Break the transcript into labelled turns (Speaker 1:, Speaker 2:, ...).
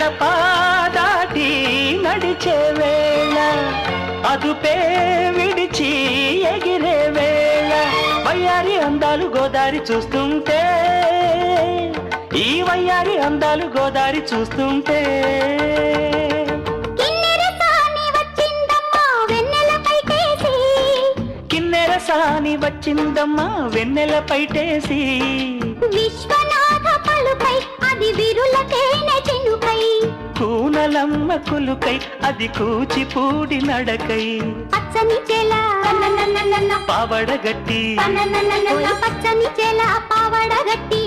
Speaker 1: గడప దాటి నడిచే వేళ అదుపే విడిచి ఎగిరే వేళ వయ్యారి అందాలు గోదారి చూస్తుంటే ఈ వయ్యారి అందాలు గోదారి చూస్తుంటే కిన్నెర సాని వచ్చిందమ్మా వెన్నెల పైటేసి
Speaker 2: విశ్వనాథ పలుకై అది విరులకైన చెనుకై
Speaker 1: కూనలమ్మ కులుకై అది కూచిపూడి నడకై
Speaker 2: పచ్చని చెల
Speaker 1: పావడగట్టి
Speaker 2: పచ్చని చెల పావడగట్టి